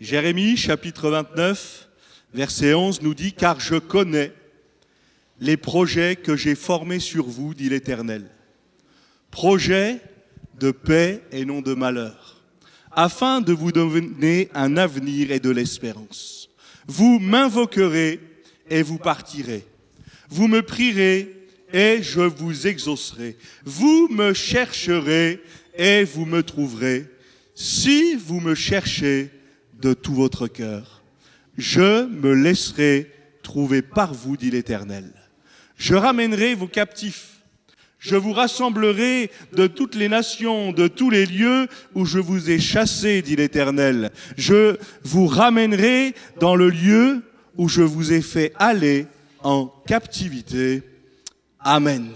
Jérémie, chapitre 29, verset 11, nous dit « Car je connais les projets que j'ai formés sur vous, dit l'Éternel. Projets de paix et non de malheur, afin de vous donner un avenir et de l'espérance. Vous m'invoquerez et vous partirez. Vous me prierez et je vous exaucerai. Vous me chercherez et vous me trouverez. Si vous me cherchez de tout votre cœur, je me laisserai trouver par vous, dit l'Éternel. Je ramènerai vos captifs. Je vous rassemblerai de toutes les nations, de tous les lieux où je vous ai chassés, dit l'Éternel. Je vous ramènerai dans le lieu où je vous ai fait aller en captivité. Amen.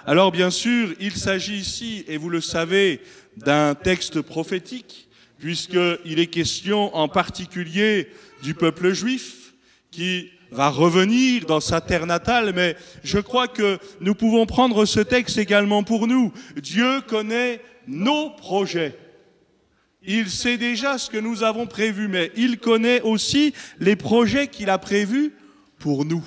Alors bien sûr, il s'agit ici, et vous le savez, d'un texte prophétique, puisqu'il est question en particulier du peuple juif qui va revenir dans sa terre natale, mais je crois que nous pouvons prendre ce texte également pour nous. Dieu connaît nos projets. Il sait déjà ce que nous avons prévu, mais il connaît aussi les projets qu'il a prévus pour nous.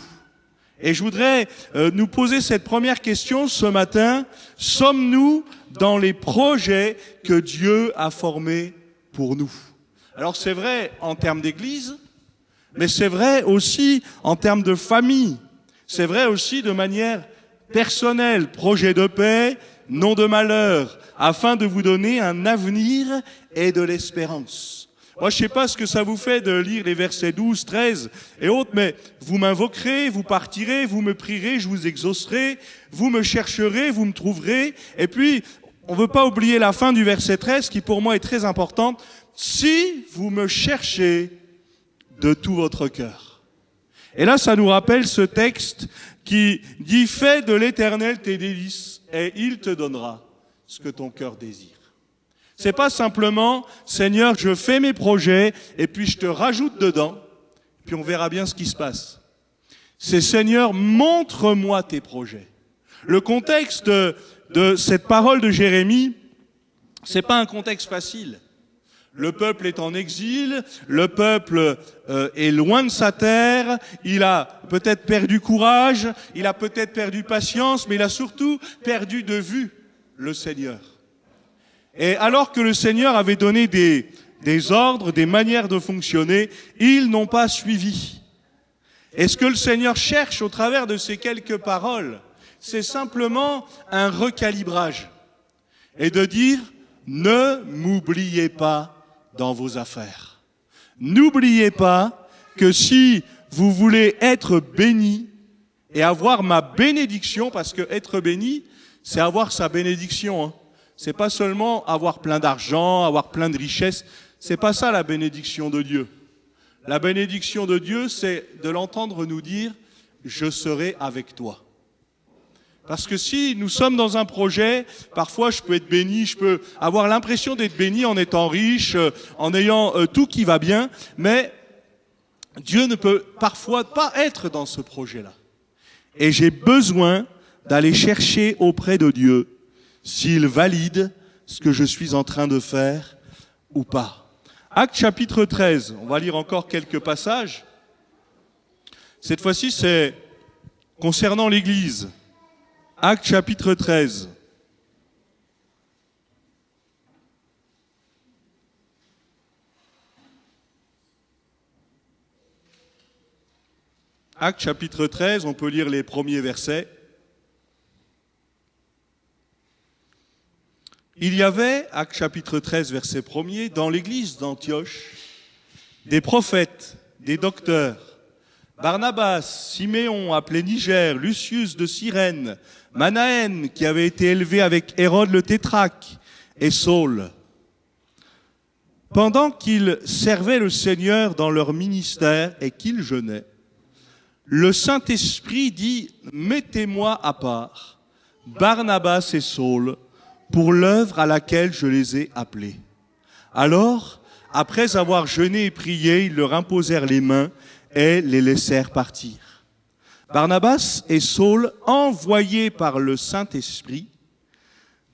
Et je voudrais nous poser cette première question ce matin. Sommes-nous dans les projets que Dieu a formés pour nous? Alors c'est vrai en termes d'église, mais c'est vrai aussi en termes de famille. C'est vrai aussi de manière personnelle. Projet de paix, non de malheur, afin de vous donner un avenir et de l'espérance. Moi, je ne sais pas ce que ça vous fait de lire les versets 12, 13 et autres, mais vous m'invoquerez, vous partirez, vous me prierez, je vous exaucerai, vous me chercherez, vous me trouverez. Et puis, on ne veut pas oublier la fin du verset 13, qui pour moi est très importante. Si vous me cherchez de tout votre cœur. Et là, ça nous rappelle ce texte qui dit « Fais de l'Éternel tes délices, et il te donnera ce que ton cœur désire. » C'est pas simplement « Seigneur, je fais mes projets, et puis je te rajoute dedans, puis on verra bien ce qui se passe. » C'est « Seigneur, montre-moi tes projets. » Le contexte de cette parole de Jérémie, c'est pas un contexte facile. Le peuple est en exil, le peuple est loin de sa terre, il a peut-être perdu courage, il a peut-être perdu patience, mais il a surtout perdu de vue le Seigneur. Et alors que le Seigneur avait donné des ordres, des manières de fonctionner, ils n'ont pas suivi. Et ce que le Seigneur cherche au travers de ces quelques paroles, c'est simplement un recalibrage. Et de dire, ne m'oubliez pas dans vos affaires. N'oubliez pas que si vous voulez être béni et avoir ma bénédiction, parce que être béni, c'est avoir sa bénédiction, hein. C'est pas seulement avoir plein d'argent, avoir plein de richesses, c'est pas ça la bénédiction de Dieu. La bénédiction de Dieu, c'est de l'entendre nous dire « Je serai avec toi ». Parce que si nous sommes dans un projet, parfois je peux être béni, je peux avoir l'impression d'être béni en étant riche, en ayant tout qui va bien, mais Dieu ne peut parfois pas être dans ce projet-là. Et j'ai besoin d'aller chercher auprès de Dieu s'il valide ce que je suis en train de faire ou pas. Actes chapitre 13, on va lire encore quelques passages. Cette fois-ci, c'est concernant l'Église. Actes chapitre 13. Actes chapitre 13, on peut lire les premiers versets. Il y avait, Actes chapitre 13, verset 1er, dans l'église d'Antioche, des prophètes, des docteurs, Barnabas, Siméon, appelé Niger, Lucius de Cyrène, Manaën, qui avait été élevé avec Hérode le tétrarque, et Saul. Pendant qu'ils servaient le Seigneur dans leur ministère et qu'ils jeûnaient, le Saint-Esprit dit « Mettez-moi à part Barnabas et Saul pour l'œuvre à laquelle je les ai appelés. » Alors, après avoir jeûné et prié, ils leur imposèrent les mains et les laissèrent partir. Barnabas et Saul, envoyés par le Saint-Esprit,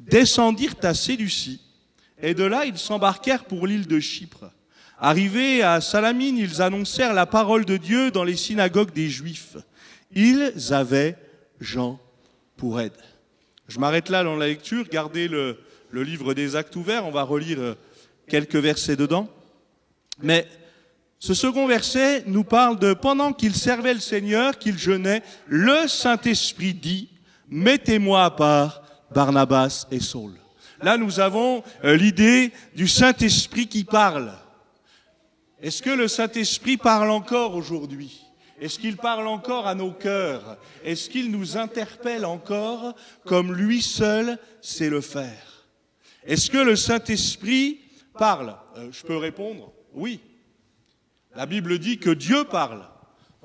descendirent à Séleucie, et de là ils s'embarquèrent pour l'île de Chypre. Arrivés à Salamine, ils annoncèrent la parole de Dieu dans les synagogues des Juifs. Ils avaient Jean pour aide. Je m'arrête là dans la lecture, gardez le livre des Actes ouvert, on va relire quelques versets dedans. Mais ce second verset nous parle de « Pendant qu'ils servaient le Seigneur, qu'ils jeûnaient, le Saint-Esprit dit « Mettez-moi à part Barnabas et Saul ». Là, nous avons l'idée du Saint-Esprit qui parle. Est-ce que le Saint-Esprit parle encore aujourd'hui ? Est-ce qu'il parle encore à nos cœurs ? Est-ce qu'il nous interpelle encore comme lui seul sait le faire ? Est-ce que le Saint-Esprit parle ? Je peux répondre oui. La Bible dit que Dieu parle,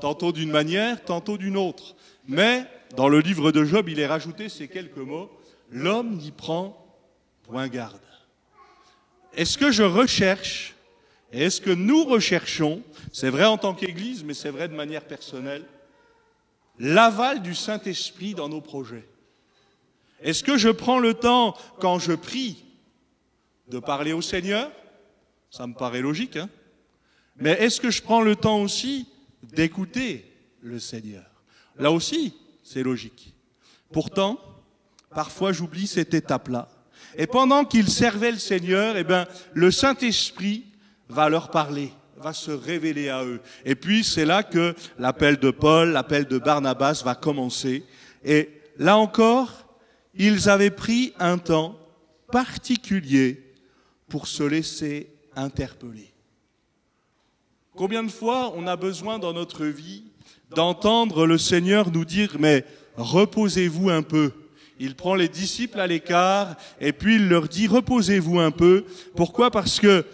tantôt d'une manière, tantôt d'une autre. Mais dans le livre de Job, il est rajouté ces quelques mots, « L'homme n'y prend point garde ». Est-ce que je recherche, et est-ce que nous recherchons, c'est vrai en tant qu'Église, mais c'est vrai de manière personnelle, l'aval du Saint-Esprit dans nos projets ? Est-ce que je prends le temps, quand je prie, de parler au Seigneur ? Ça me paraît logique, hein ? Mais est-ce que je prends le temps aussi d'écouter le Seigneur ? Là aussi, c'est logique. Pourtant, parfois j'oublie cette étape-là. Et pendant qu'ils servaient le Seigneur, le Saint-Esprit va leur parler, va se révéler à eux. Et puis c'est là que l'appel de Paul, l'appel de Barnabas va commencer. Et là encore, ils avaient pris un temps particulier pour se laisser interpeller. Combien de fois on a besoin dans notre vie d'entendre le Seigneur nous dire « mais reposez-vous un peu ». Il prend les disciples à l'écart et puis il leur dit « reposez-vous un peu ». Pourquoi ? Parce que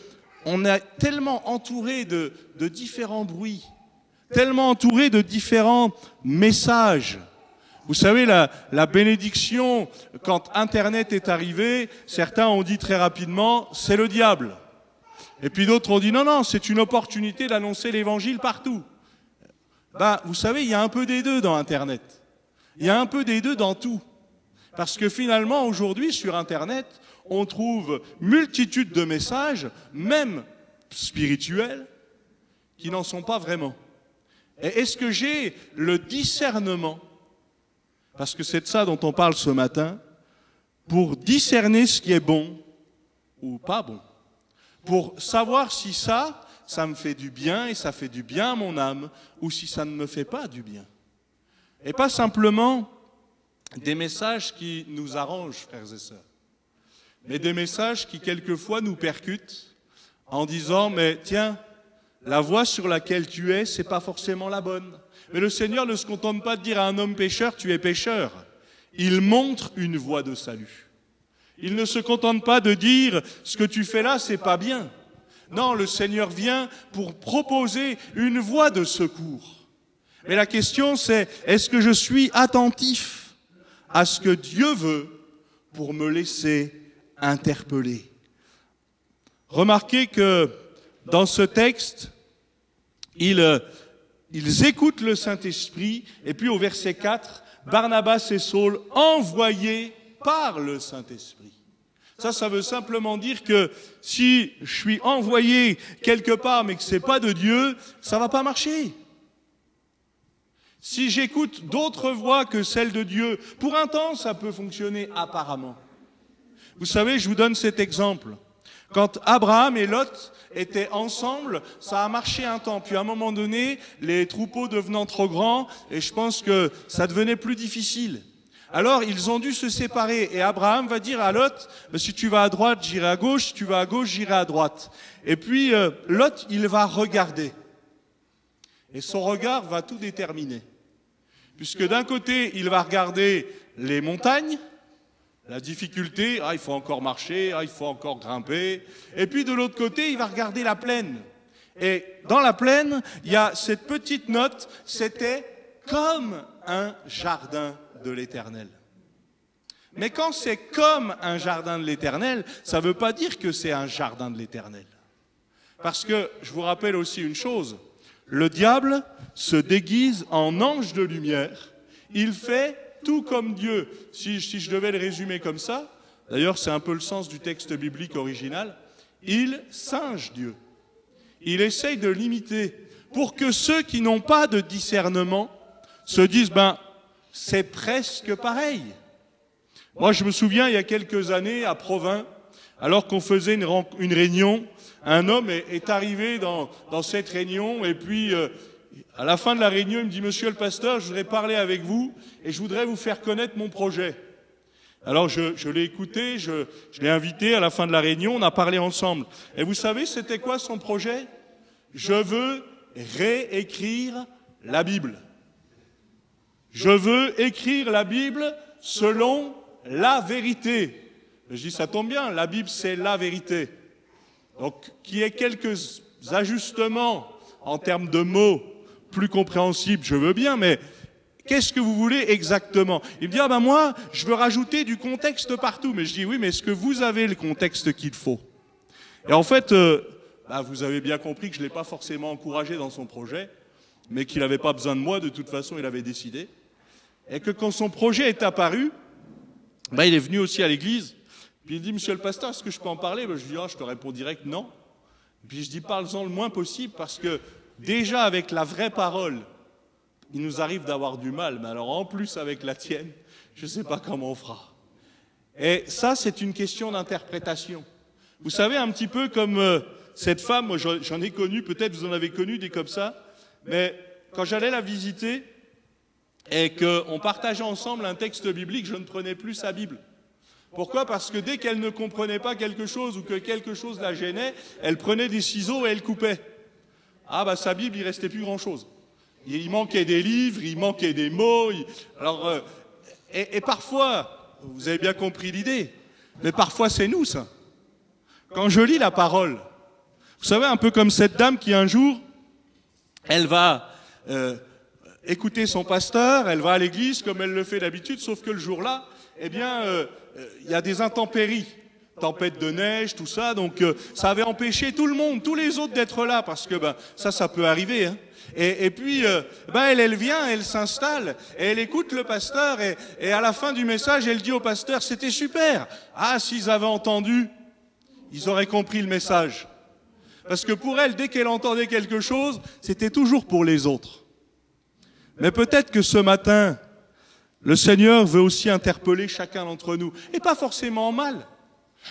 on est tellement entouré de différents bruits, tellement entouré de différents messages. Vous savez, la bénédiction, quand Internet est arrivé, certains ont dit très rapidement « c'est le diable ». Et puis d'autres ont dit non, c'est une opportunité d'annoncer l'évangile partout. Vous savez, il y a un peu des deux dans Internet. Il y a un peu des deux dans tout. Parce que finalement, aujourd'hui, sur Internet, on trouve multitude de messages, même spirituels, qui n'en sont pas vraiment. Et est-ce que j'ai le discernement, parce que c'est de ça dont on parle ce matin, pour discerner ce qui est bon ou pas bon ? Pour savoir si ça me fait du bien et ça fait du bien à mon âme, ou si ça ne me fait pas du bien. Et pas simplement des messages qui nous arrangent, frères et sœurs, mais des messages qui quelquefois nous percutent en disant « mais tiens, la voie sur laquelle tu es, c'est pas forcément la bonne ». Mais le Seigneur ne se contente pas de dire à un homme pécheur « tu es pécheur ». Il montre une voie de salut. Il ne se contente pas de dire « ce que tu fais là, c'est pas bien ». Non, le Seigneur vient pour proposer une voie de secours. Mais la question c'est, est-ce que je suis attentif à ce que Dieu veut pour me laisser interpeller ? Remarquez que dans ce texte, ils écoutent le Saint-Esprit, et puis au verset 4, Barnabas et Saul envoyés par le Saint-Esprit. Ça veut simplement dire que si je suis envoyé quelque part mais que c'est pas de Dieu, ça va pas marcher. Si j'écoute d'autres voix que celles de Dieu, pour un temps, ça peut fonctionner apparemment. Vous savez, je vous donne cet exemple. Quand Abraham et Lot étaient ensemble, ça a marché un temps. Puis à un moment donné, les troupeaux devenant trop grands, et je pense que ça devenait plus difficile. Alors, ils ont dû se séparer. Et Abraham va dire à Lot, si tu vas à droite, j'irai à gauche. Si tu vas à gauche, j'irai à droite. Et puis, Lot, il va regarder. Et son regard va tout déterminer. Puisque d'un côté, il va regarder les montagnes, la difficulté, il faut encore marcher, il faut encore grimper. Et puis de l'autre côté, il va regarder la plaine. Et dans la plaine, il y a cette petite note, c'était comme un jardin de l'Éternel. Mais quand c'est comme un jardin de l'Éternel, ça ne veut pas dire que c'est un jardin de l'Éternel. Parce que, je vous rappelle aussi une chose, le diable se déguise en ange de lumière, il fait tout comme Dieu. Si je devais le résumer comme ça, d'ailleurs c'est un peu le sens du texte biblique original, il singe Dieu. il essaye de limiter pour que ceux qui n'ont pas de discernement se disent, c'est presque pareil. Moi, je me souviens, il y a quelques années, à Provins, alors qu'on faisait une réunion, un homme est arrivé dans cette réunion, et puis, à la fin de la réunion, il me dit, monsieur le pasteur, je voudrais parler avec vous, et je voudrais vous faire connaître mon projet. Alors, je l'ai écouté, je l'ai invité à la fin de la réunion, on a parlé ensemble. Et vous savez, c'était quoi son projet? Je veux réécrire la Bible. Je veux écrire la Bible selon la vérité. Je dis, ça tombe bien, la Bible, c'est la vérité. Donc, qu'il y ait quelques ajustements en termes de mots plus compréhensibles, je veux bien, mais qu'est-ce que vous voulez exactement? Il me dit, moi, je veux rajouter du contexte partout. Mais je dis, oui, mais est-ce que vous avez le contexte qu'il faut? Et en fait, vous avez bien compris que je ne l'ai pas forcément encouragé dans son projet, mais qu'il n'avait pas besoin de moi, de toute façon, il avait décidé. Et que quand son projet est apparu, il est venu aussi à l'église, puis il dit, monsieur le pasteur, est-ce que je peux en parler? Je dis, je te réponds direct, non. Et puis je dis, parle-en le moins possible, parce que déjà avec la vraie parole, il nous arrive d'avoir du mal, mais alors en plus avec la tienne, je ne sais pas comment on fera. Et ça, c'est une question d'interprétation. Vous savez, un petit peu comme cette femme, moi j'en ai connu, peut-être vous en avez connu des comme ça, mais quand j'allais la visiter et qu'on partageait ensemble un texte biblique, je ne prenais plus sa Bible. Pourquoi? Parce que dès qu'elle ne comprenait pas quelque chose ou que quelque chose la gênait, elle prenait des ciseaux et elle coupait. Sa Bible, il restait plus grand-chose. Il manquait des livres, il manquait des mots. Et parfois, vous avez bien compris l'idée, mais parfois c'est nous ça. Quand je lis la parole, vous savez, un peu comme cette dame qui un jour, elle va écouter son pasteur, elle va à l'église comme elle le fait d'habitude, sauf que le jour-là, il y a des intempéries, tempête de neige, tout ça, donc ça avait empêché tout le monde, tous les autres d'être là, parce que ça peut arriver, hein. Et puis, elle vient, elle s'installe, et elle écoute le pasteur, et à la fin du message, elle dit au pasteur, c'était super. S'ils avaient entendu, ils auraient compris le message. Parce que pour elle, dès qu'elle entendait quelque chose, c'était toujours pour les autres. Mais peut-être que ce matin, le Seigneur veut aussi interpeller chacun d'entre nous, et pas forcément en mal,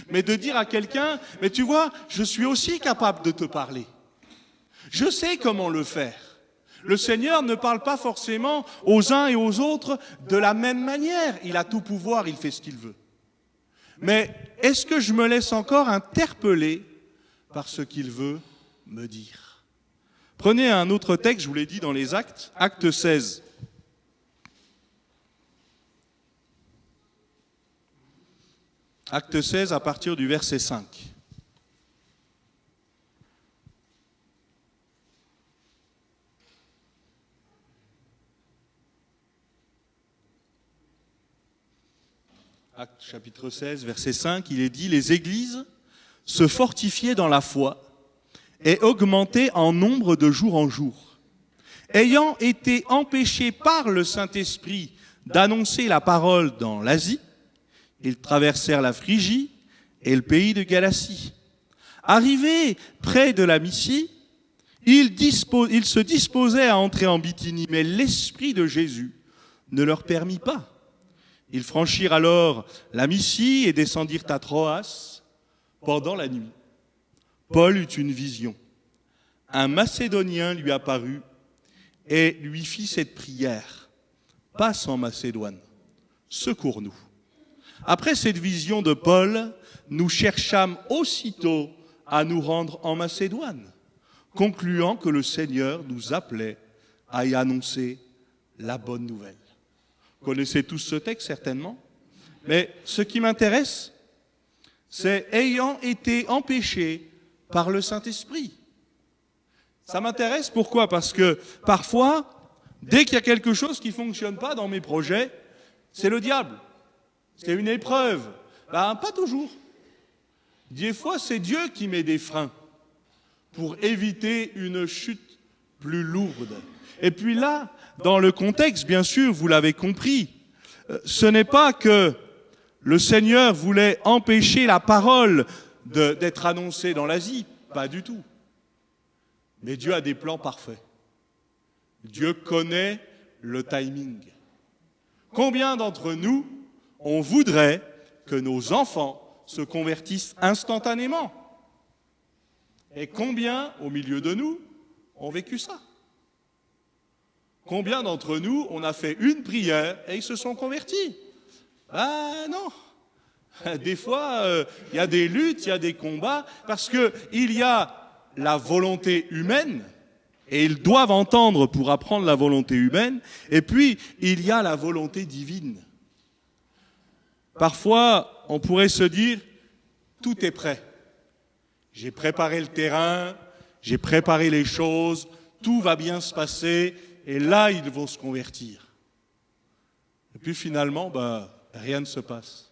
mais de dire à quelqu'un, mais tu vois, je suis aussi capable de te parler. Je sais comment le faire. Le Seigneur ne parle pas forcément aux uns et aux autres de la même manière. Il a tout pouvoir, il fait ce qu'il veut. Mais est-ce que je me laisse encore interpeller par ce qu'il veut me dire? Prenez un autre texte, je vous l'ai dit dans les Actes, Acte 16. Acte 16 à partir du verset 5. Acte chapitre 16, verset 5, il est dit « Les églises se fortifiaient dans la foi et augmentaient en nombre de jour en jour. Ayant été empêchés par le Saint-Esprit d'annoncer la parole dans l'Asie, ils traversèrent la Phrygie et le pays de Galatie. Arrivés près de la Mysie, ils se disposaient à entrer en Bithynie, mais l'Esprit de Jésus ne leur permit pas. Ils franchirent alors la Mysie et descendirent à Troas pendant la nuit. Paul eut une vision. Un Macédonien lui apparut et lui fit cette prière. « Passe en Macédoine, secours-nous. » Après cette vision de Paul, nous cherchâmes aussitôt à nous rendre en Macédoine, concluant que le Seigneur nous appelait à y annoncer la bonne nouvelle. Vous connaissez tous ce texte, certainement. Mais ce qui m'intéresse, c'est ayant été empêché par le Saint-Esprit. Ça m'intéresse, pourquoi? Parce que parfois, dès qu'il y a quelque chose qui ne fonctionne pas dans mes projets, c'est le diable. C'est une épreuve. Pas toujours. Des fois, c'est Dieu qui met des freins pour éviter une chute plus lourde. Et puis là, dans le contexte, bien sûr, vous l'avez compris, ce n'est pas que le Seigneur voulait empêcher la parole d'être annoncée dans l'Asie, pas du tout. Mais Dieu a des plans parfaits. Dieu connaît le timing. Combien d'entre nous, on voudrait que nos enfants se convertissent instantanément? Et combien, au milieu de nous, ont vécu ça? Combien d'entre nous, on a fait une prière et ils se sont convertis? Ah non. Des fois, il y a des luttes, il y a des combats, parce qu'il y a la volonté humaine, et ils doivent entendre pour apprendre la volonté humaine, et puis il y a la volonté divine. Parfois, on pourrait se dire, tout est prêt. J'ai préparé le terrain, j'ai préparé les choses, tout va bien se passer, et là, ils vont se convertir. Et puis finalement, rien ne se passe.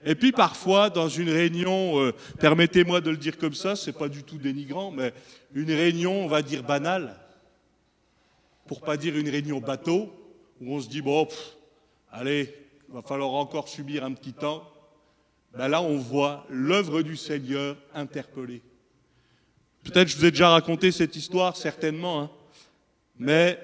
Et puis parfois, dans une réunion, permettez-moi de le dire comme ça, c'est pas du tout dénigrant, mais une réunion, on va dire banale, pour pas dire une réunion bateau, où on se dit, allez, il va falloir encore subir un petit temps. Là, on voit l'œuvre du Seigneur interpellée. Peut-être je vous ai déjà raconté cette histoire, certainement, mais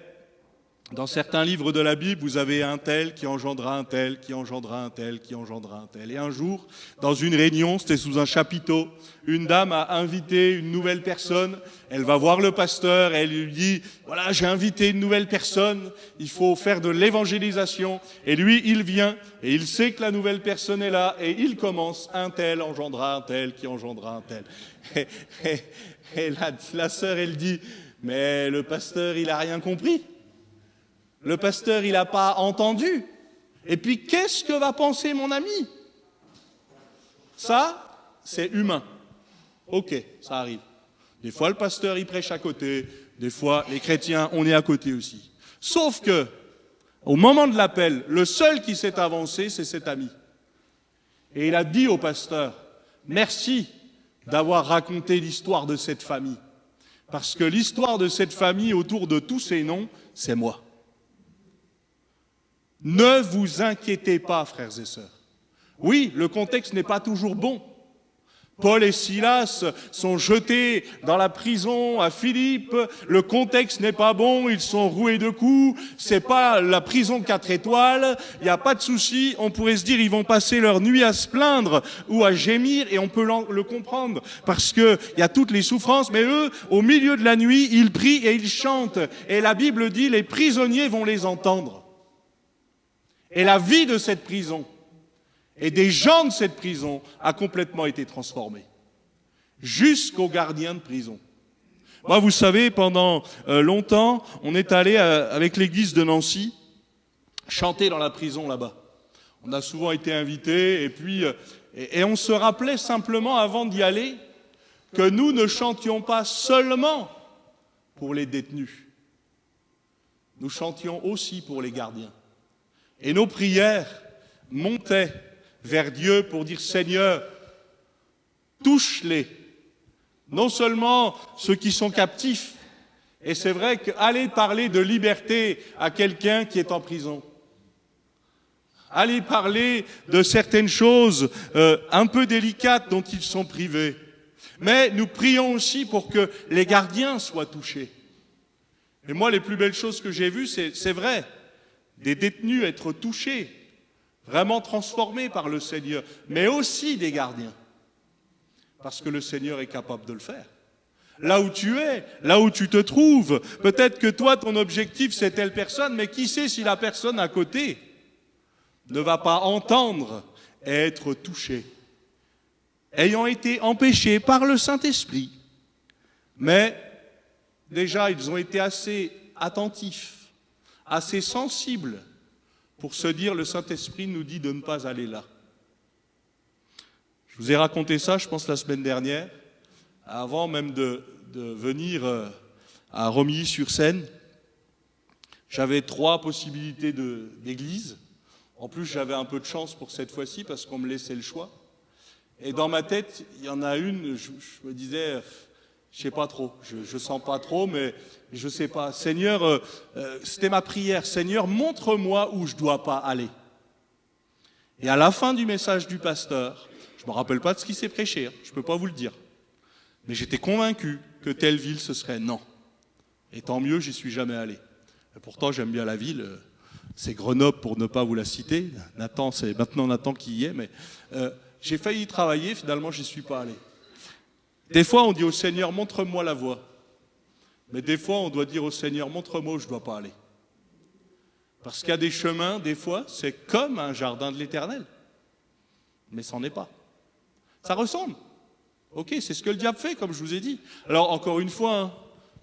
dans certains livres de la Bible, vous avez un tel qui engendra un tel, qui engendra un tel, qui engendra un tel. Et un jour, dans une réunion, c'était sous un chapiteau, une dame a invité une nouvelle personne. Elle va voir le pasteur, elle lui dit, voilà, j'ai invité une nouvelle personne, il faut faire de l'évangélisation. Et lui, il vient, et il sait que la nouvelle personne est là, et il commence, un tel engendra un tel, qui engendra un tel. Et la sœur, elle dit, mais le pasteur, il n'a rien compris. Le pasteur, il n'a pas entendu. Et puis, qu'est-ce que va penser mon ami? Ça, c'est humain. Ok, ça arrive. Des fois, le pasteur, il prêche à côté. Des fois, les chrétiens, on est à côté aussi. Sauf que, au moment de l'appel, le seul qui s'est avancé, c'est cet ami. Et il a dit au pasteur, merci d'avoir raconté l'histoire de cette famille. Parce que l'histoire de cette famille, autour de tous ces noms, c'est moi. Ne vous inquiétez pas, frères et sœurs. Oui, le contexte n'est pas toujours bon. Paul et Silas sont jetés dans la prison à Philippe. Le contexte n'est pas bon, ils sont roués de coups. C'est pas la prison 4 étoiles. Il n'y a pas de souci. On pourrait se dire, ils vont passer leur nuit à se plaindre ou à gémir, et on peut le comprendre parce que il y a toutes les souffrances. Mais eux, au milieu de la nuit, ils prient et ils chantent. Et la Bible dit, les prisonniers vont les entendre. Et la vie de cette prison et des gens de cette prison a complètement été transformée. Jusqu'aux gardiens de prison. Moi, vous savez, pendant longtemps, on est allé avec l'église de Nancy chanter dans la prison là-bas. On a souvent été invités et puis et on se rappelait simplement avant d'y aller que nous ne chantions pas seulement pour les détenus. Nous chantions aussi pour les gardiens. Et nos prières montaient vers Dieu pour dire, Seigneur, touche-les. Non seulement ceux qui sont captifs, et c'est vrai qu'aller parler de liberté à quelqu'un qui est en prison, aller parler de certaines choses un peu délicates dont ils sont privés, mais nous prions aussi pour que les gardiens soient touchés. Et moi, les plus belles choses que j'ai vues, c'est vrai, des détenus être touchés, vraiment transformés par le Seigneur, mais aussi des gardiens, parce que le Seigneur est capable de le faire. Là où tu es, là où tu te trouves, peut-être que toi, ton objectif, c'est telle personne, mais qui sait si la personne à côté ne va pas entendre et être touchée, ayant été empêchés par le Saint-Esprit. Mais déjà, ils ont été assez attentifs, assez sensible pour se dire, le Saint-Esprit nous dit de ne pas aller là. Je vous ai raconté ça, je pense, la semaine dernière, avant même de venir à Romilly-sur-Seine. J'avais 3 possibilités d'église. En plus, j'avais un peu de chance pour cette fois-ci parce qu'on me laissait le choix. Et dans ma tête, il y en a une, je me disais, je sais pas trop, je sens pas trop, mais je sais pas. Seigneur, c'était ma prière. Seigneur, montre-moi où je dois pas aller. Et à la fin du message du pasteur, je me rappelle pas de ce qui s'est prêché, je peux pas vous le dire, mais j'étais convaincu que telle ville, ce serait non. Et tant mieux, j'y suis jamais allé. Et pourtant, j'aime bien la ville. C'est Grenoble pour ne pas vous la citer. Nathan, c'est maintenant Nathan qui y est, mais j'ai failli y travailler, finalement, j'y suis pas allé. Des fois, on dit au Seigneur, montre-moi la voie. Mais des fois, on doit dire au Seigneur, montre-moi où je ne dois pas aller. Parce qu'il y a des chemins, des fois, c'est comme un jardin de l'Éternel. Mais ça n'en est pas. Ça ressemble. Ok, c'est ce que le diable fait, comme je vous ai dit. Alors, encore une fois, hein,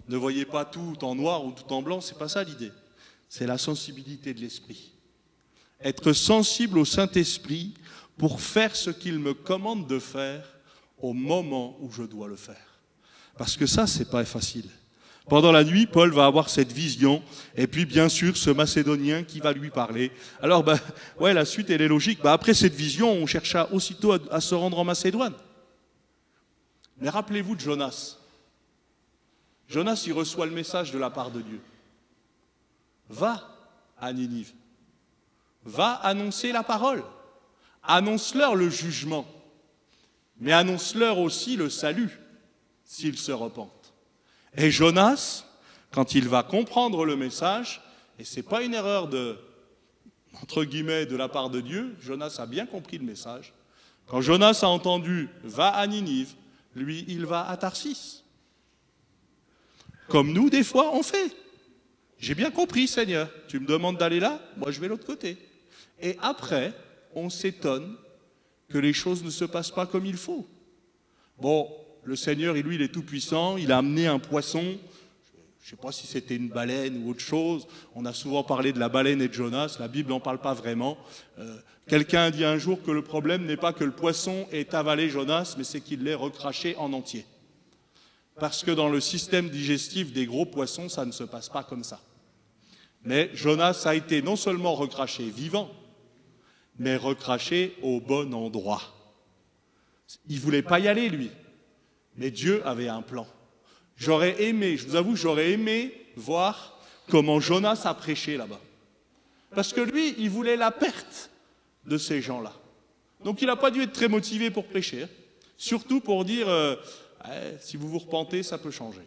ne voyez pas tout en noir ou tout en blanc, c'est pas ça l'idée. C'est la sensibilité de l'esprit. Être sensible au Saint-Esprit pour faire ce qu'il me commande de faire au moment où je dois le faire. Parce que ça, c'est pas facile. Pendant la nuit, Paul va avoir cette vision, et puis bien sûr, ce Macédonien qui va lui parler. Alors, ouais, la suite, elle est logique. Après cette vision, on chercha aussitôt à se rendre en Macédoine. Mais rappelez-vous de Jonas. Jonas, il reçoit le message de la part de Dieu. Va à Ninive. Va annoncer la parole. Annonce-leur le jugement. Mais annonce-leur aussi le salut, s'ils se repentent. Et Jonas, quand il va comprendre le message, et ce n'est pas une erreur entre guillemets, de la part de Dieu, Jonas a bien compris le message. Quand Jonas a entendu « va à Ninive », lui, il va à Tarsis. Comme nous, des fois, on fait. J'ai bien compris, Seigneur. Tu me demandes d'aller là, moi je vais de l'autre côté. Et après, on s'étonne que les choses ne se passent pas comme il faut. Bon, le Seigneur, lui, il est tout puissant, il a amené un poisson, je ne sais pas si c'était une baleine ou autre chose, on a souvent parlé de la baleine et de Jonas, la Bible n'en parle pas vraiment. Quelqu'un a dit un jour que le problème n'est pas que le poisson ait avalé Jonas, mais c'est qu'il l'ait recraché en entier. Parce que dans le système digestif des gros poissons, ça ne se passe pas comme ça. Mais Jonas a été non seulement recraché vivant, mais recraché au bon endroit. Il ne voulait pas y aller, lui. Mais Dieu avait un plan. J'aurais aimé, je vous avoue, j'aurais aimé voir comment Jonas a prêché là-bas. Parce que lui, il voulait la perte de ces gens-là. Donc il n'a pas dû être très motivé pour prêcher. Hein. Surtout pour dire, si vous vous repentez, ça peut changer.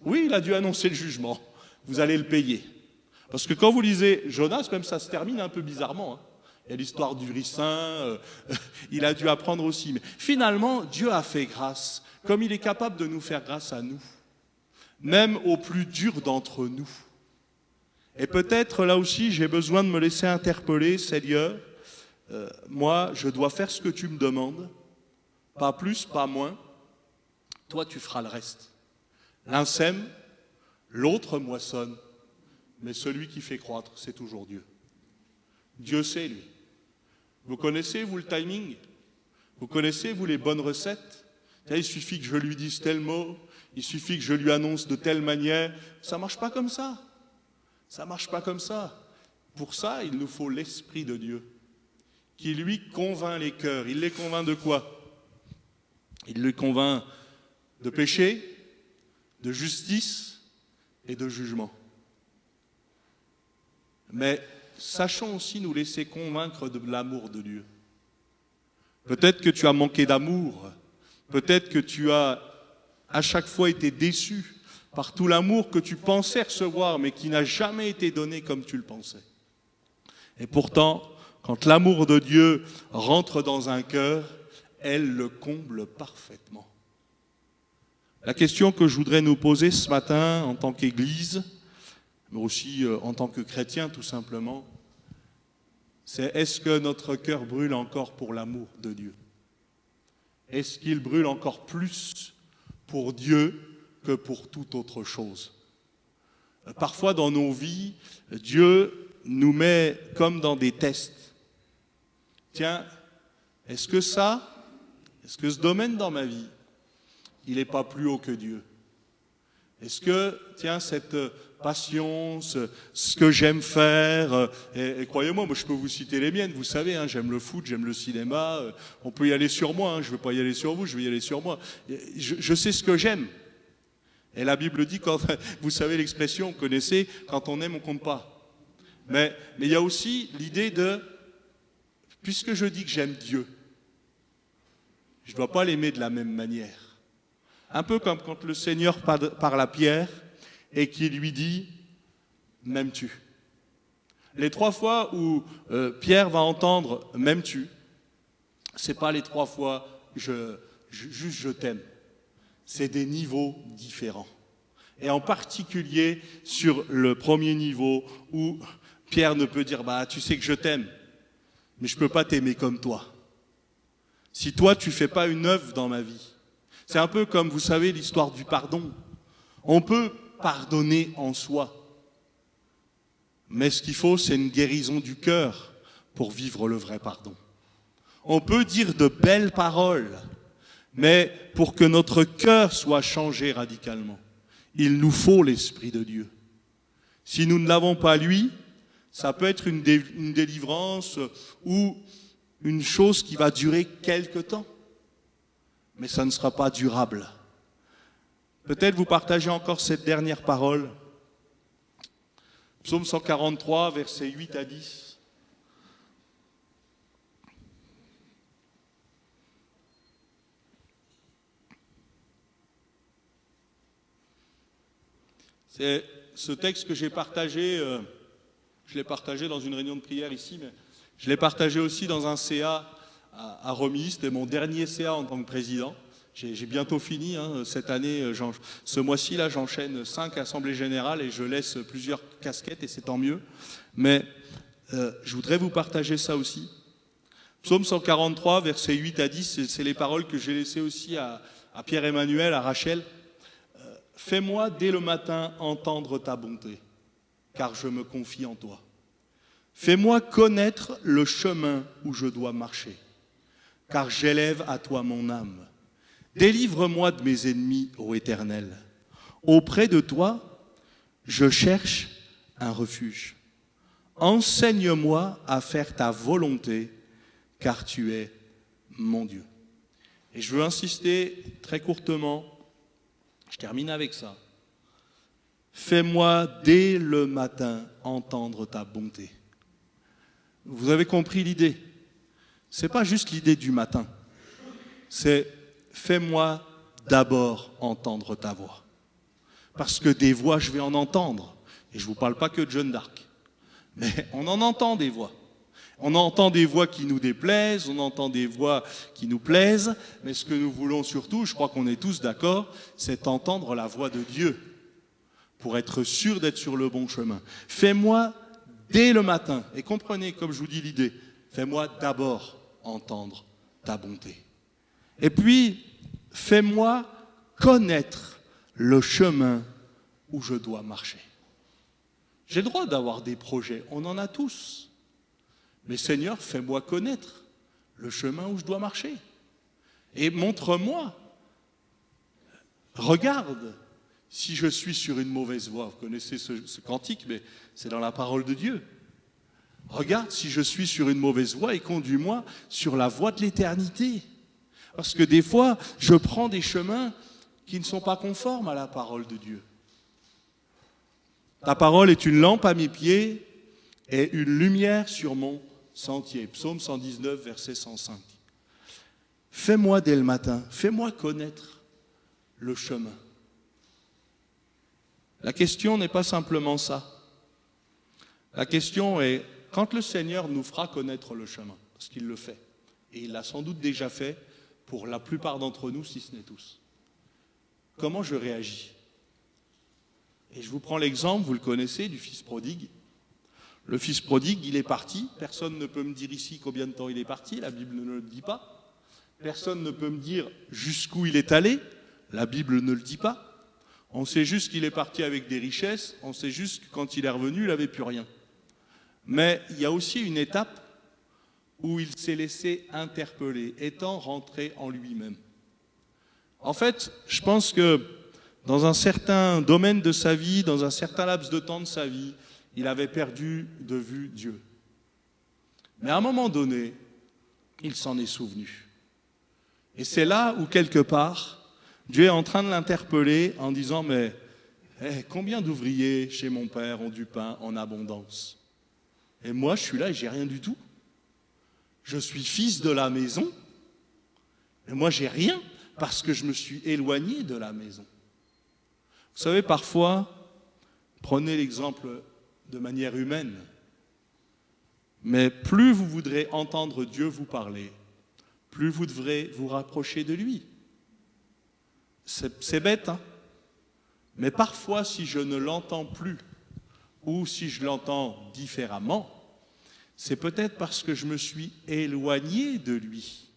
Oui, il a dû annoncer le jugement. Vous allez le payer. Parce que quand vous lisez Jonas, même ça se termine un peu bizarrement. Hein. Il y a l'histoire du ricin, il a dû apprendre aussi. Mais finalement, Dieu a fait grâce, comme il est capable de nous faire grâce à nous, même aux plus durs d'entre nous. Et peut-être là aussi, j'ai besoin de me laisser interpeller, Seigneur, moi, je dois faire ce que tu me demandes, pas plus, pas moins, toi tu feras le reste. L'un sème, l'autre moissonne, mais celui qui fait croître, c'est toujours Dieu. Dieu sait, lui. Vous connaissez, vous, le timing? Vous connaissez, vous, les bonnes recettes? Il suffit que je lui dise tel mot, il suffit que je lui annonce de telle manière. Ça ne marche pas comme ça. Ça ne marche pas comme ça. Pour ça, il nous faut l'Esprit de Dieu, qui, lui, convainc les cœurs. Il les convainc de quoi? Il les convainc de péché, de justice et de jugement. Mais sachons aussi nous laisser convaincre de l'amour de Dieu. Peut-être que tu as manqué d'amour, peut-être que tu as à chaque fois été déçu par tout l'amour que tu pensais recevoir, mais qui n'a jamais été donné comme tu le pensais. Et pourtant, quand l'amour de Dieu rentre dans un cœur, elle le comble parfaitement. La question que je voudrais nous poser ce matin en tant qu'Église, mais aussi en tant que chrétien tout simplement, c'est est-ce que notre cœur brûle encore pour l'amour de Dieu? Est-ce qu'il brûle encore plus pour Dieu que pour toute autre chose? Parfois dans nos vies, Dieu nous met comme dans des tests. Tiens, est-ce que ce domaine dans ma vie, il n'est pas plus haut que Dieu? Est-ce que, tiens, cette passion, ce que j'aime faire, et croyez-moi, moi je peux vous citer les miennes, vous savez, hein, j'aime le foot, j'aime le cinéma, on peut y aller sur moi, hein, je ne vais pas y aller sur vous, je vais y aller sur moi. Je sais ce que j'aime. Et la Bible dit, quand, vous savez l'expression, vous connaissez, quand on aime, on ne compte pas. Mais il y a aussi l'idée de, puisque je dis que j'aime Dieu, je ne dois pas l'aimer de la même manière. Un peu comme quand le Seigneur parle à Pierre et qui lui dit « M'aimes-tu » Les 3 fois où Pierre va entendre « M'aimes-tu », ce n'est pas les 3 fois juste je t'aime. C'est des niveaux différents. Et en particulier sur le premier niveau où Pierre ne peut dire « tu sais que je t'aime, mais je ne peux pas t'aimer comme toi. Si toi, tu ne fais pas une œuvre dans ma vie. » C'est un peu comme, vous savez, l'histoire du pardon. On peut pardonner en soi. Mais ce qu'il faut, c'est une guérison du cœur pour vivre le vrai pardon. On peut dire de belles paroles, mais pour que notre cœur soit changé radicalement, il nous faut l'Esprit de Dieu. Si nous ne l'avons pas lui, ça peut être une délivrance ou une chose qui va durer quelque temps, mais ça ne sera pas durable. Peut-être vous partagez encore cette dernière parole. Psaume 143, versets 8 à 10. C'est ce texte que j'ai partagé, je l'ai partagé dans une réunion de prière ici, mais je l'ai partagé aussi dans un CA à Romilly. C'était mon dernier CA en tant que président. J'ai bientôt fini, cette année, ce mois-ci, là, j'enchaîne 5 assemblées générales et je laisse plusieurs casquettes et c'est tant mieux. Mais je voudrais vous partager ça aussi. Psaume 143, versets 8 à 10, c'est les paroles que j'ai laissées aussi à Pierre-Emmanuel, à Rachel. Fais-moi dès le matin entendre ta bonté, car je me confie en toi. Fais-moi connaître le chemin où je dois marcher, car j'élève à toi mon âme. Délivre-moi de mes ennemis, ô Éternel. Auprès de toi, je cherche un refuge. Enseigne-moi à faire ta volonté, car tu es mon Dieu. Et je veux insister très courtement, je termine avec ça. Fais-moi dès le matin entendre ta bonté. Vous avez compris l'idée? Ce n'est pas juste l'idée du matin, c'est fais-moi d'abord entendre ta voix. Parce que des voix, je vais en entendre. Et je ne vous parle pas que de Jeanne d'Arc. Mais on en entend des voix. On entend des voix qui nous déplaisent, on entend des voix qui nous plaisent. Mais ce que nous voulons surtout, je crois qu'on est tous d'accord, c'est entendre la voix de Dieu. Pour être sûr d'être sur le bon chemin. Fais-moi dès le matin, et comprenez comme je vous dis l'idée, fais-moi d'abord entendre ta bonté. Et puis, fais-moi connaître le chemin où je dois marcher. J'ai le droit d'avoir des projets, on en a tous. Mais Seigneur, fais-moi connaître le chemin où je dois marcher. Et montre-moi, regarde, si je suis sur une mauvaise voie. Vous connaissez ce cantique, mais c'est dans la parole de Dieu. Regarde si je suis sur une mauvaise voie et conduis-moi sur la voie de l'éternité. Parce que des fois, je prends des chemins qui ne sont pas conformes à la parole de Dieu. Ta parole est une lampe à mes pieds et une lumière sur mon sentier. Psaume 119, verset 105. Fais-moi dès le matin, fais-moi connaître le chemin. La question n'est pas simplement ça. La question est, quand le Seigneur nous fera connaître le chemin, parce qu'il le fait, et il l'a sans doute déjà fait pour la plupart d'entre nous, si ce n'est tous, comment je réagis? Et je vous prends l'exemple, vous le connaissez, du fils prodigue. Le fils prodigue, il est parti. Personne ne peut me dire ici combien de temps il est parti, la Bible ne le dit pas. Personne ne peut me dire jusqu'où il est allé, la Bible ne le dit pas. On sait juste qu'il est parti avec des richesses, on sait juste que quand il est revenu, il n'avait plus rien. Mais il y a aussi une étape où il s'est laissé interpeller, étant rentré en lui-même. En fait, je pense que dans un certain domaine de sa vie, dans un certain laps de temps de sa vie, il avait perdu de vue Dieu. Mais à un moment donné, il s'en est souvenu. Et c'est là où, quelque part, Dieu est en train de l'interpeller en disant « Mais combien d'ouvriers chez mon père ont du pain en abondance? Et moi, je suis là et j'ai rien du tout. Je suis fils de la maison, et moi, j'ai rien parce que je me suis éloigné de la maison. » Vous savez, parfois, Prenez l'exemple de manière humaine. Mais plus vous voudrez entendre Dieu vous parler, plus vous devrez vous rapprocher de lui. C'est bête, hein? Mais parfois, si je ne l'entends plus, ou si je l'entends différemment, c'est peut-être parce que je me suis éloigné de lui.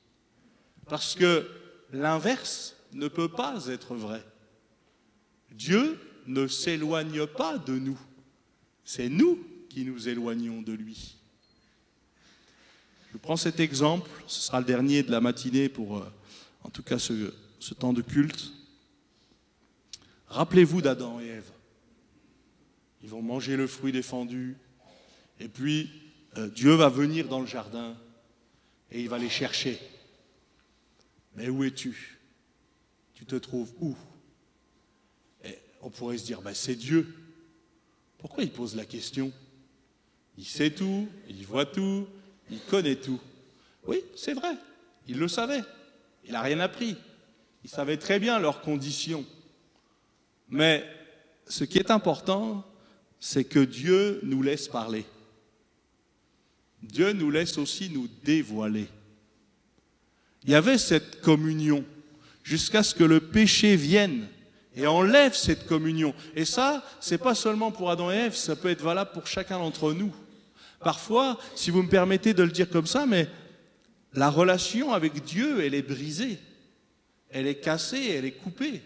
Parce que l'inverse ne peut pas être vrai. Dieu ne s'éloigne pas de nous. C'est nous qui nous éloignons de lui. Je prends cet exemple, ce sera le dernier de la matinée pour, en tout cas, ce temps de culte. Rappelez-vous d'Adam et Ève. Ils vont manger le fruit défendu, et puis Dieu va venir dans le jardin, et il va les chercher. Mais où es-tu? Tu te trouves où? Et on pourrait se dire, ben, c'est Dieu. Pourquoi il pose la question? Il sait tout, il voit tout, il connaît tout. Oui, c'est vrai, il le savait. Il n'a rien appris. Il savait très bien leurs conditions. Mais ce qui est important, c'est que Dieu nous laisse parler. Dieu nous laisse aussi nous dévoiler. Il y avait cette communion jusqu'à ce que le péché vienne et enlève cette communion. Et ça, c'est pas seulement pour Adam et Ève, ça peut être valable pour chacun d'entre nous. Parfois, si vous me permettez de le dire comme ça, mais la relation avec Dieu, elle est brisée, elle est cassée, elle est coupée.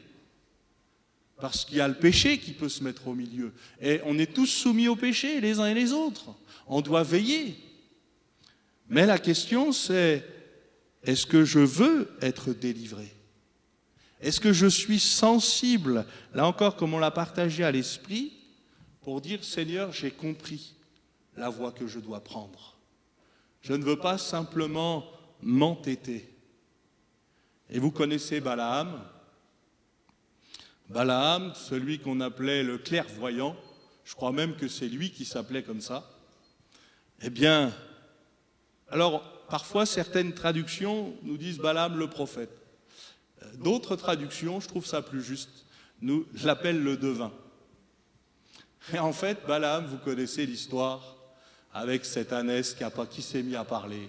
Parce qu'il y a le péché qui peut se mettre au milieu. Et on est tous soumis au péché, les uns et les autres. On doit veiller. Mais la question, c'est, est-ce que je veux être délivré? Est-ce que je suis sensible, là encore comme on l'a partagé à l'esprit, pour dire, Seigneur, j'ai compris la voie que je dois prendre. Je ne veux pas simplement m'entêter. Et vous connaissez Balaam. Balaam, celui qu'on appelait le clairvoyant, je crois même que c'est lui qui s'appelait comme ça. Eh bien, alors parfois certaines traductions nous disent Balaam le prophète. D'autres traductions, je trouve ça plus juste, nous l'appellent le devin. Et en fait, Balaam, vous connaissez l'histoire, avec cette ânesse qui s'est mis à parler,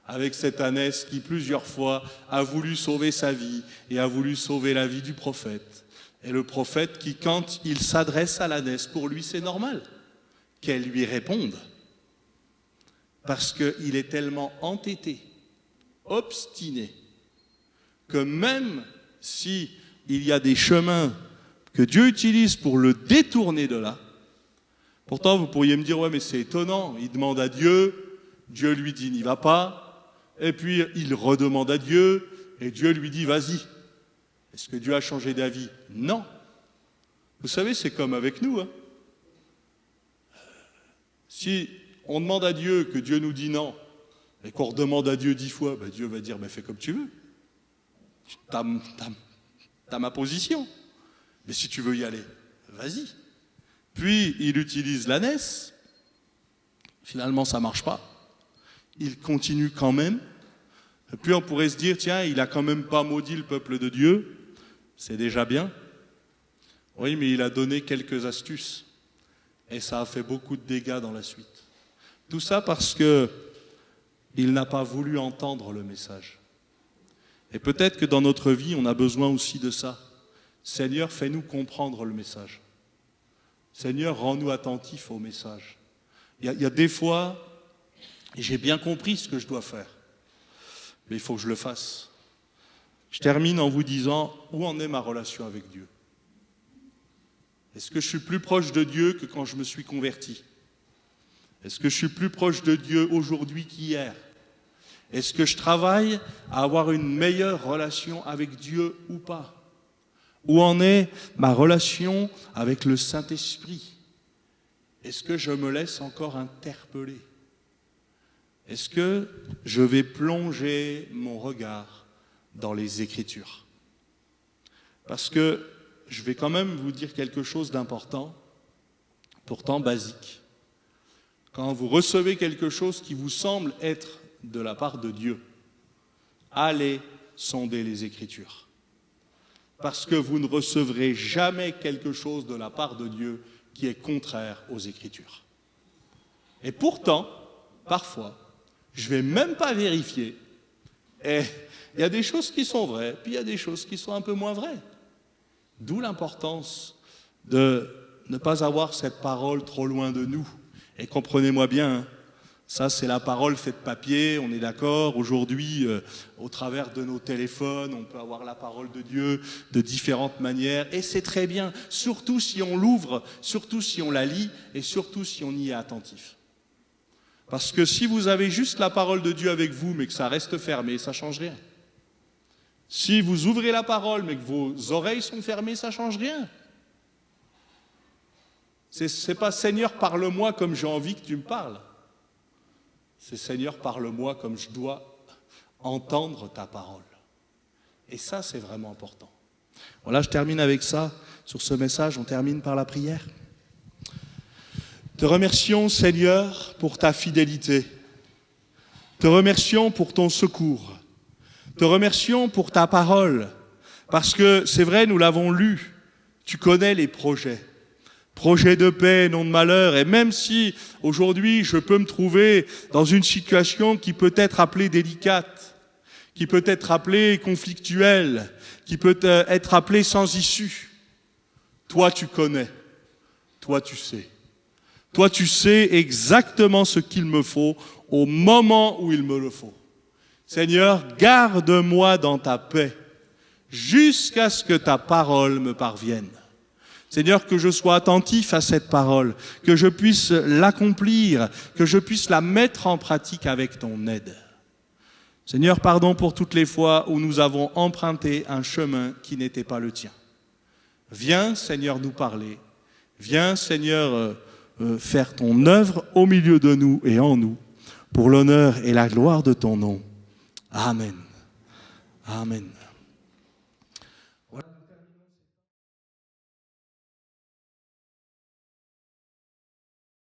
avec cette ânesse qui plusieurs fois a voulu sauver sa vie et a voulu sauver la vie du prophète. Et le prophète qui, quand il s'adresse à l'ânesse, pour lui c'est normal qu'elle lui réponde. Parce qu'il est tellement entêté, obstiné, que même s'il y a des chemins que Dieu utilise pour le détourner de là, pourtant vous pourriez me dire, ouais mais c'est étonnant, il demande à Dieu, Dieu lui dit n'y va pas, et puis il redemande à Dieu, et Dieu lui dit vas-y. Est-ce que Dieu a changé d'avis? Non. Vous savez, c'est comme avec nous. Hein. Si on demande à Dieu que Dieu nous dit non, et qu'on redemande à Dieu 10 fois, ben Dieu va dire fais comme tu veux. T'as ma position. Mais si tu veux y aller, vas-y. Puis il utilise l'ânesse. Finalement, ça ne marche pas. Il continue quand même. Et puis on pourrait se dire, tiens, il n'a quand même pas maudit le peuple de Dieu. C'est déjà bien. Oui, mais il a donné quelques astuces. Et ça a fait beaucoup de dégâts dans la suite. Tout ça parce qu'il n'a pas voulu entendre le message. Et peut-être que dans notre vie, on a besoin aussi de ça. Seigneur, fais-nous comprendre le message. Seigneur, rends-nous attentifs au message. Il y a des fois, j'ai bien compris ce que je dois faire. Mais il faut que je le fasse. Je termine en vous disant, où en est ma relation avec Dieu? Est-ce que je suis plus proche de Dieu que quand je me suis converti? Est-ce que je suis plus proche de Dieu aujourd'hui qu'hier? Est-ce que je travaille à avoir une meilleure relation avec Dieu ou pas? Où en est ma relation avec le Saint-Esprit? Est-ce que je me laisse encore interpeller? Est-ce que je vais plonger mon regard dans les Écritures? Parce que je vais quand même vous dire quelque chose d'important, pourtant basique. Quand vous recevez quelque chose qui vous semble être de la part de Dieu, allez sonder les Écritures. Parce que vous ne recevrez jamais quelque chose de la part de Dieu qui est contraire aux Écritures. Et pourtant, parfois, je ne vais même pas vérifier. Et il y a des choses qui sont vraies, puis il y a des choses qui sont un peu moins vraies. D'où l'importance de ne pas avoir cette parole trop loin de nous. Et comprenez-moi bien, hein, ça c'est la parole faite papier, on est d'accord. Aujourd'hui, au travers de nos téléphones, on peut avoir la parole de Dieu de différentes manières. Et c'est très bien, surtout si on l'ouvre, surtout si on la lit, et surtout si on y est attentif. Parce que si vous avez juste la parole de Dieu avec vous, mais que ça reste fermé, ça ne change rien. Si vous ouvrez la parole, mais que vos oreilles sont fermées, ça ne change rien. C'est pas Seigneur, parle-moi comme j'ai envie que tu me parles. C'est Seigneur, parle-moi comme je dois entendre ta parole. Et ça, c'est vraiment important. Voilà, je termine avec ça. Sur ce message, on termine par la prière. Te remercions, Seigneur, pour ta fidélité. Te remercions pour ton secours. Te remercions pour ta parole. Parce que, c'est vrai, nous l'avons lu, tu connais les projets. Projets de paix, non de malheur. Et même si, aujourd'hui, je peux me trouver dans une situation qui peut être appelée délicate, qui peut être appelée conflictuelle, qui peut être appelée sans issue, toi, tu connais. Toi, tu sais. Toi, tu sais exactement ce qu'il me faut au moment où il me le faut. Seigneur, garde-moi dans ta paix jusqu'à ce que ta parole me parvienne. Seigneur, que je sois attentif à cette parole, que je puisse l'accomplir, que je puisse la mettre en pratique avec ton aide. Seigneur, pardon pour toutes les fois où nous avons emprunté un chemin qui n'était pas le tien. Viens, Seigneur, nous parler. Viens, Seigneur, faire ton œuvre au milieu de nous et en nous, pour l'honneur et la gloire de ton nom. Amen. Amen.